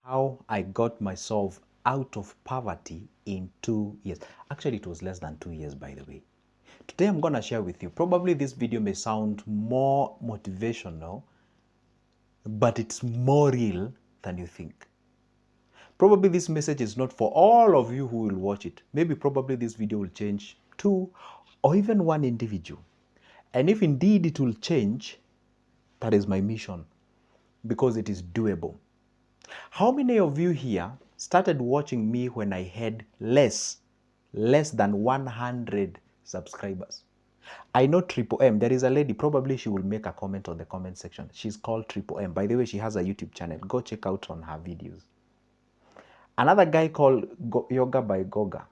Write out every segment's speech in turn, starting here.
How I got myself out of poverty in 2 years. Actually, it was less than 2 years, by the way. Today, I'm going to share with you. Probably this video may sound more motivational, but it's more real than you think. Probably this message is not for all of you who will watch it. Maybe probably this video will change two or even one individual. And if indeed it will change, that is my mission because it is doable. How many of you here started watching me when I had less than 100 subscribers? I know Triple M. There is a lady, probably she will make a comment on the comment section. She's called Triple M. By the way, she has a YouTube channel. Go check out on her videos. Another guy called Yoga by Goga.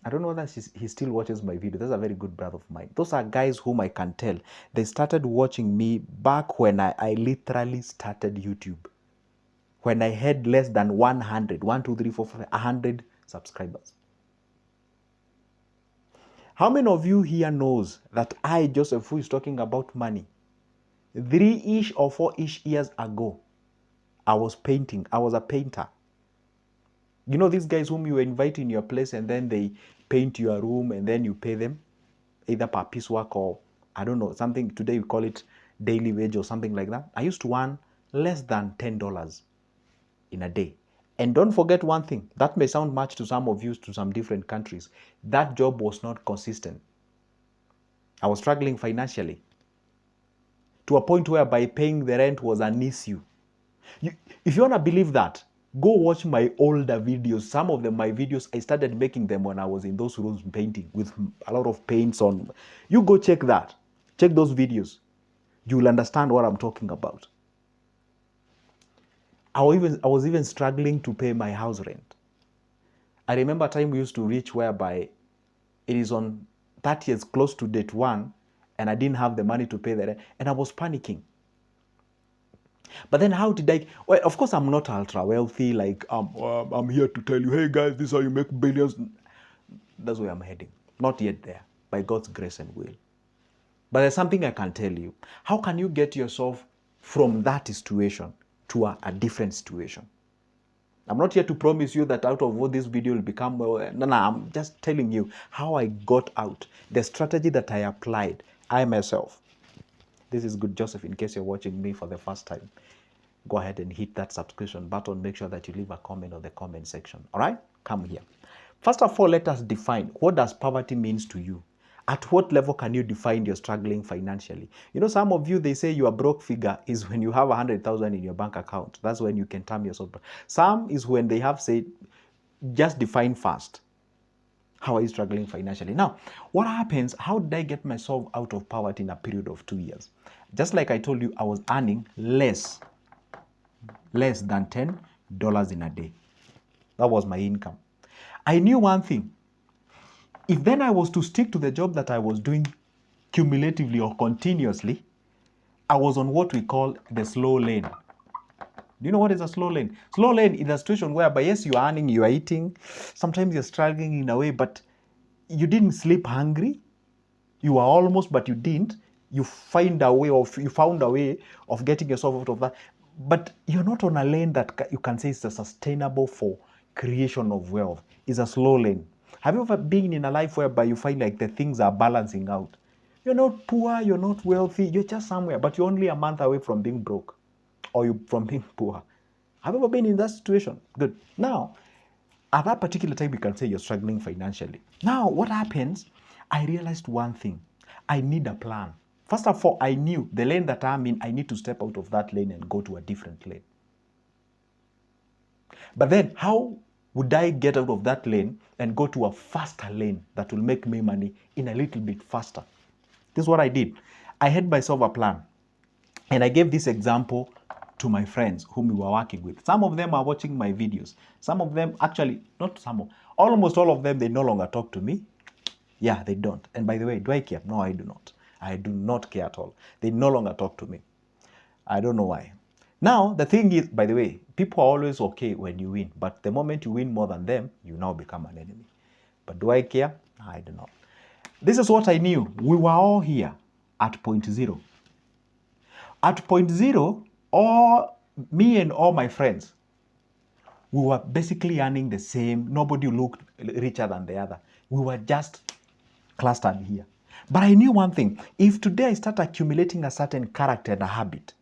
I don't know whether he still watches my video. That's a very good brother of mine. Those are guys whom I can tell. They started watching me back when I literally started YouTube. When I had less than 100, 100 subscribers. How many of you here knows that I, Joseph, who is talking about money, 3-ish or 4-ish years ago, I was painting. I was a painter. You know these guys whom you invite in your place and then they paint your room and then you pay them either per piece work or, I don't know, something, today we call it daily wage or something like that. I used to earn less than $10 in a day. And don't forget one thing, that may sound much to some of you to some different countries. That job was not consistent. I was struggling financially to a point whereby paying the rent was an issue. If you want to believe that, go watch my older videos. Some of them, my videos, I started making them when I was in those rooms painting with a lot of paints on. You go check that. Check those videos. You will understand what I'm talking about. I was even struggling to pay my house rent. I remember a time we used to reach whereby it is on 30th, close to date 1, and I didn't have the money to pay the rent, and I was panicking. But then how did I, well, of course I'm not ultra wealthy, like I'm here to tell you, hey guys, this is how you make billions. That's where I'm heading. Not yet there, by God's grace and will. But there's something I can tell you. How can you get yourself from that situation to a different situation? I'm not here to promise you that out of what this video will become, no, I'm just telling you how I got out, the strategy that I applied, I myself. This is Good Joseph, in case you're watching me for the first time. Go ahead and hit that subscription button. Make sure that you leave a comment on the comment section. All right? Come here. First of all, let us define, what does poverty means to you? At what level can you define you're struggling financially? You know, some of you, they say your broke figure is when you have 100,000 in your bank account. That's when you can term yourself. Some is when they have said, just define fast. How are you struggling financially? Now, what happens, how did I get myself out of poverty in a period of 2 years? Just like I told you, I was earning less than $10 in a day. That was my income. I knew one thing. If then I was to stick to the job that I was doing cumulatively or continuously, I was on what we call the slow lane. Do you know what is a slow lane? Slow lane is a situation whereby, yes, you are earning, you are eating, sometimes you're struggling in a way, but you didn't sleep hungry. You are almost, but you didn't. You found a way of getting yourself out of that. But you're not on a lane that you can say is sustainable for creation of wealth. It's a slow lane. Have you ever been in a life whereby you find like the things are balancing out? You're not poor, you're not wealthy, you're just somewhere, but you're only a month away from being broke or from being poor. Have you ever been in that situation? Good. Now, at that particular time, you can say you're struggling financially. Now, what happens? I realized one thing. I need a plan. First of all, I knew the lane that I'm in, I need to step out of that lane and go to a different lane. But then, how would I get out of that lane and go to a faster lane that will make me money in a little bit faster? This is what I did. I had myself a plan. And I gave this example to my friends whom we were working with. Some of them are watching my videos. Some of them, actually, not some of, almost all of them, they no longer talk to me. Yeah, they don't. And by the way, do I care? No, I do not. I do not care at all. They no longer talk to me. I don't know why. Now, the thing is, by the way, people are always okay when you win. But the moment you win more than them, you now become an enemy. But do I care? I do not. This is what I knew. We were all here at point zero. At point zero, all me and all my friends, We were basically earning the same. Nobody looked richer than the other. We were just clustered here. But I knew one thing. If today I start accumulating a certain character and a habit,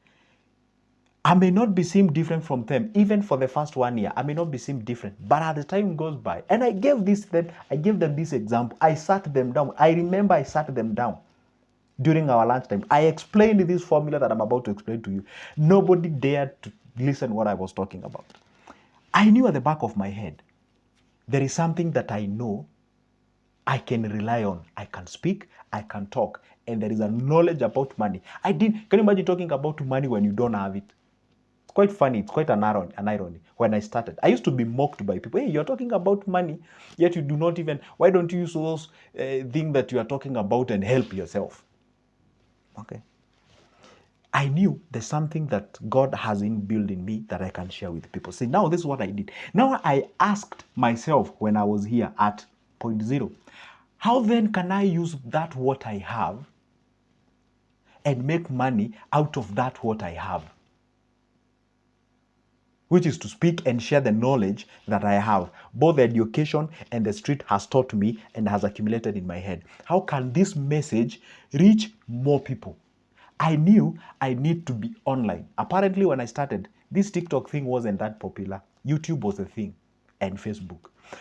I may not be seen different from them. Even for the first 1 year, I may not be seen different. But as the time goes by, and I gave them this example. I sat them down. I remember I sat them down during our lunchtime. I explained this formula that I'm about to explain to you. Nobody dared to listen what I was talking about. I knew at the back of my head, there is something that I know I can rely on. I can speak, I can talk, and there is a knowledge about money. Can you imagine talking about money when you don't have it? It's quite funny. It's quite an irony. When I started, I used to be mocked by people. Hey, you're talking about money, yet you do not even, why don't you use those things that you are talking about and help yourself? Okay. I knew there's something that God has inbuilt in me that I can share with people. See, now this is what I did. Now I asked myself when I was here at point zero, how then can I use that what I have and make money out of that what I have? Which is to speak and share the knowledge that I have. Both the education and the street has taught me and has accumulated in my head. How can this message reach more people? I knew I need to be online. Apparently, when I started, this TikTok thing wasn't that popular. YouTube was a thing, and Facebook.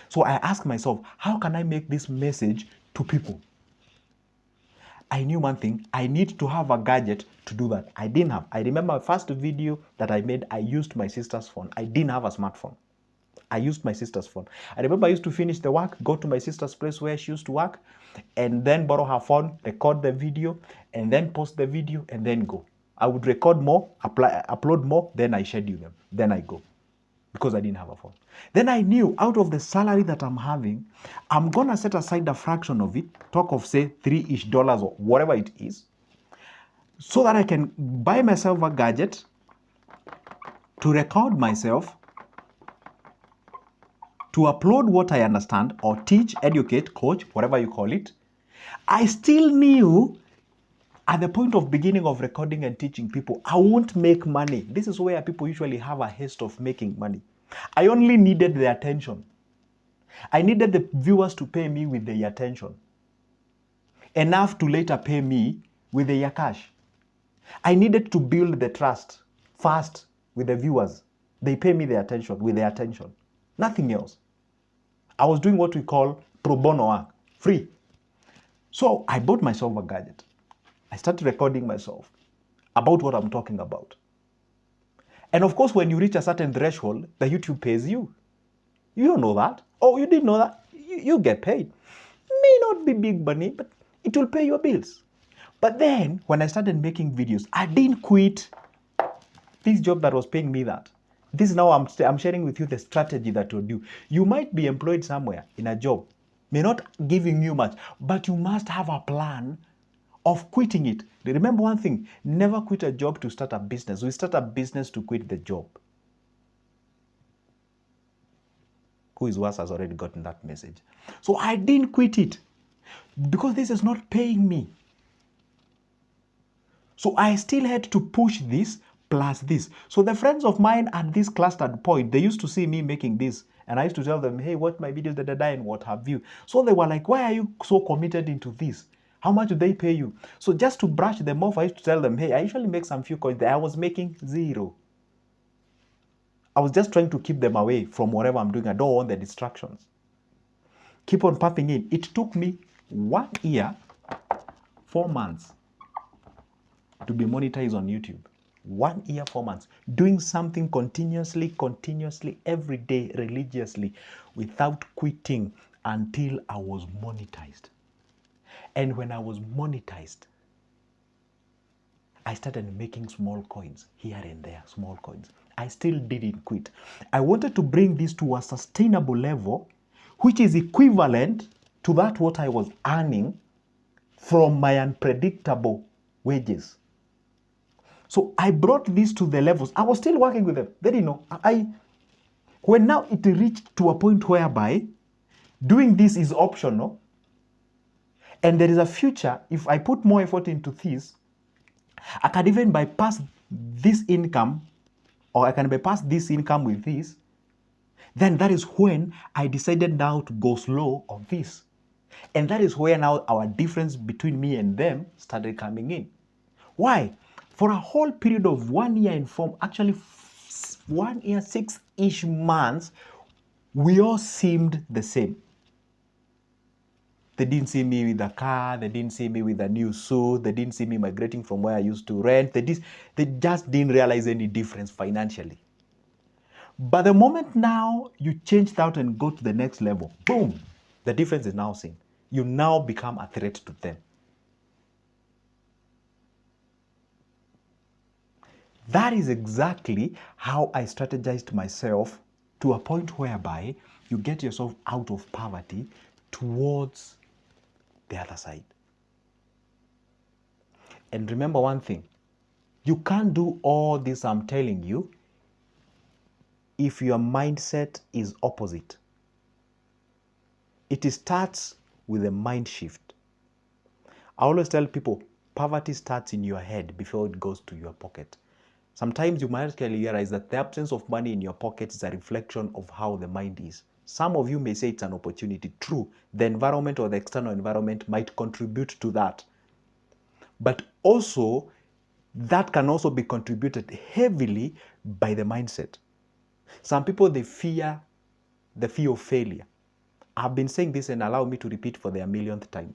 So I asked myself, how can I make this message to people? I knew one thing, I need to have a gadget to do that. I didn't have. I remember my first video that I made, I used my sister's phone. I didn't have a smartphone. I used my sister's phone. I remember I used to finish the work, go to my sister's place where she used to work, and then borrow her phone, record the video, and then post the video, and then go. I would record more, upload more, then I schedule them, then I go, because I didn't have a phone. Then I knew out of the salary that I'm having, I'm gonna set aside a fraction of it, talk of say $3-ish or whatever it is, so that I can buy myself a gadget to record myself, to upload what I understand or teach, educate, coach, whatever you call it. I still knew at the point of beginning of recording and teaching people, I won't make money. This is where people usually have a haste of making money. I only needed the attention. I needed the viewers to pay me with their attention, enough to later pay me with their cash. I needed to build the trust first with the viewers. They pay me their attention with their attention. Nothing else. I was doing what we call pro bono work, free. So I bought myself a gadget. I started recording myself about what I'm talking about. And of course, when you reach a certain threshold, the YouTube pays you. You don't know that. Oh, you didn't know that? You get paid. May not be big money, but it will pay your bills. But then, when I started making videos, I didn't quit this job that was paying me that. This now I'm sharing with you the strategy that will do. You might be employed somewhere in a job, may not giving you much, but you must have a plan of quitting it. Remember one thing, never quit a job to start a business. We start a business to quit the job. Who is worse has already gotten that message. So I didn't quit it because this is not paying me. So I still had to push this plus this. So the friends of mine at this clustered point, they used to see me making this. And I used to tell them, hey, watch my videos, and what have you. So they were like, why are you so committed into this? How much do they pay you? So just to brush them off, I used to tell them, hey, I usually make some few coins there. I was making zero. I was just trying to keep them away from whatever I'm doing. I don't want the distractions. Keep on pumping in. It took me 1 year, 4 months to be monetized on YouTube. 1 year, 4 months. Doing something continuously, every day, religiously, without quitting until I was monetized. And when I was monetized, I started making small coins here and there, small coins. I still didn't quit. I wanted to bring this to a sustainable level, which is equivalent to that what I was earning from my unpredictable wages. So I brought this to the levels. I was still working with them. They didn't know. When now it reached to a point whereby doing this is optional, and there is a future, if I put more effort into this, I can even bypass this income, or I can bypass this income with this, Then that is when I decided now to go slow on this. And that is where now our difference between me and them started coming in. Why? For a whole period of 1 year and actually 1 year, 6-ish months, we all seemed the same. They didn't see me with a car, they didn't see me with a new suit, they didn't see me migrating from where I used to rent. They just didn't realize any difference financially. But the moment now you change that and go to the next level, boom, the difference is now seen. You now become a threat to them. That is exactly how I strategized myself to a point whereby you get yourself out of poverty towards the other side. And remember one thing, you can't do all this I'm telling you if your mindset is opposite. It starts with a mind shift. I always tell people, poverty starts in your head before it goes to your pocket. Sometimes you might realize that the absence of money in your pocket is a reflection of how the mind is. Some of you may say it's an opportunity. True, the environment or the external environment might contribute to that. But also, that can also be contributed heavily by the mindset. Some people, they fear the fear of failure. I've been saying this and allow me to repeat for the millionth time.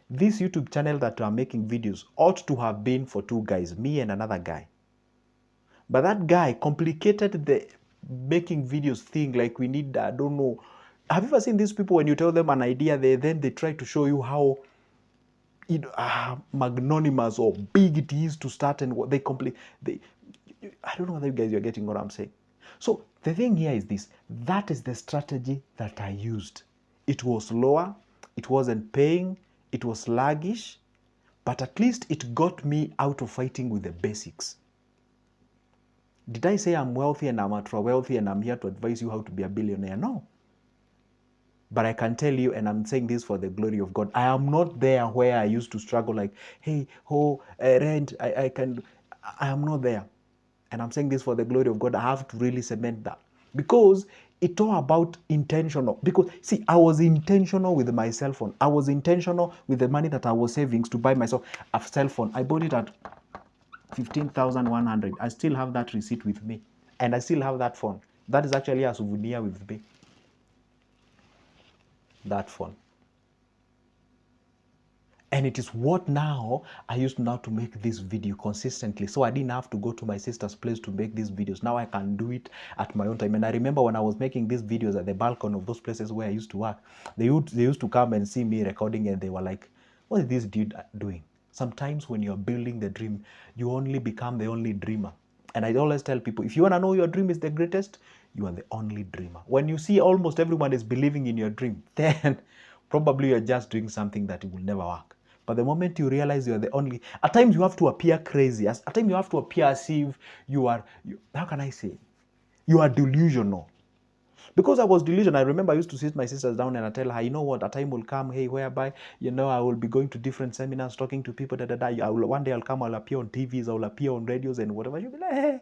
This YouTube channel that I'm making videos ought to have been for two guys, me and another guy. But that guy complicated the making videos thing, like we need, I don't know. Have you ever seen these people when you tell them an idea, they try to show you how magnanimous or big it is to start, and what they I don't know whether you guys are getting what I'm saying. So the thing here is this, that is the strategy that I used. It was lower, it wasn't paying, it was sluggish, but at least it got me out of fighting with the basics. Did I say I'm wealthy and I'm ultra wealthy and I'm here to advise you how to be a billionaire? No. But I can tell you, and I'm saying this for the glory of God, I am not there where I used to struggle like, hey, rent, I am not there. And I'm saying this for the glory of God. I have to really cement that. Because it's all about intentional. Because, see, I was intentional with my cell phone. I was intentional with the money that I was saving to buy myself a cell phone. I bought it at 15,100. I still have that receipt with me. And I still have that phone. That is actually a souvenir with me. That phone. And it is what now I used now to make this video consistently. So I didn't have to go to my sister's place to make these videos. Now I can do it at my own time. And I remember when I was making these videos at the balcony of those places where I used to work, they used to come and see me recording, and they were like, what is this dude doing? Sometimes when you're building the dream, you only become the only dreamer. And I always tell people, if you want to know your dream is the greatest, you are the only dreamer. When you see almost everyone is believing in your dream, then probably you're just doing something that will never work. But the moment you realize you're the only, at times you have to appear crazy. At times you have to appear as if how can I say? You are delusional. Because I was delusional, I remember I used to sit my sisters down and I tell her, you know what, a time will come, hey, whereby, I will be going to different seminars, talking to people, one day I'll come, I'll appear on TVs, I'll appear on radios and whatever. She'll be like, hey,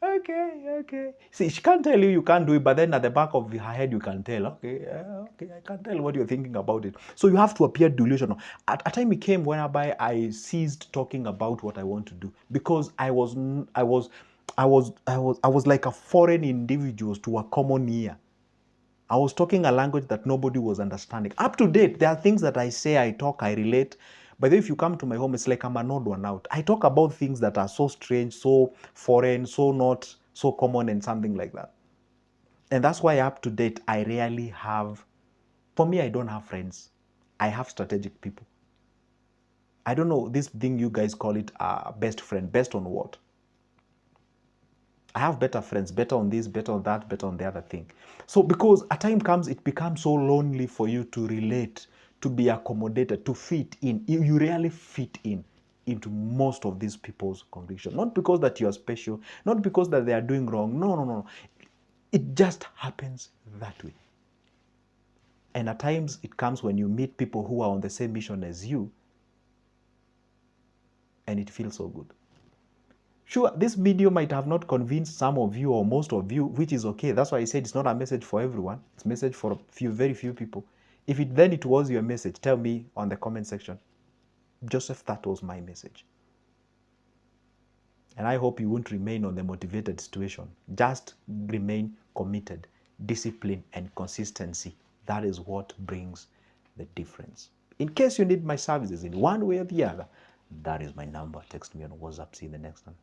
okay. See, she can't tell you can't do it, but then at the back of her head, you can tell, okay, I can tell what you're thinking about it. So you have to appear delusional. At a time it came whereby I ceased talking about what I want to do, because I was like a foreign individual to a common ear. I was talking a language that nobody was understanding. Up to date, there are things that I say, I talk, I relate. But if you come to my home, it's like I'm an odd one out. I talk about things that are so strange, so foreign, so not so common, and something like that. And that's why up to date, I rarely have, for me, I don't have friends. I have strategic people. I don't know, this thing you guys call it best friend. Best on what? I have better friends, better on this, better on that, better on the other thing. So because a time comes, it becomes so lonely for you to relate, to be accommodated, to fit in. You really fit into most of these people's congregation. Not because that you are special, not because that they are doing wrong. No. It just happens that way. And at times it comes when you meet people who are on the same mission as you, and it feels so good. Sure, this video might have not convinced some of you or most of you, which is okay. That's why I said it's not a message for everyone. It's a message for a few, very few people. If it was your message, tell me on the comment section. Joseph, that was my message. And I hope you won't remain on the motivated situation. Just remain committed. Discipline and consistency. That is what brings the difference. In case you need my services in one way or the other, that is my number. Text me on WhatsApp. See you in the next one.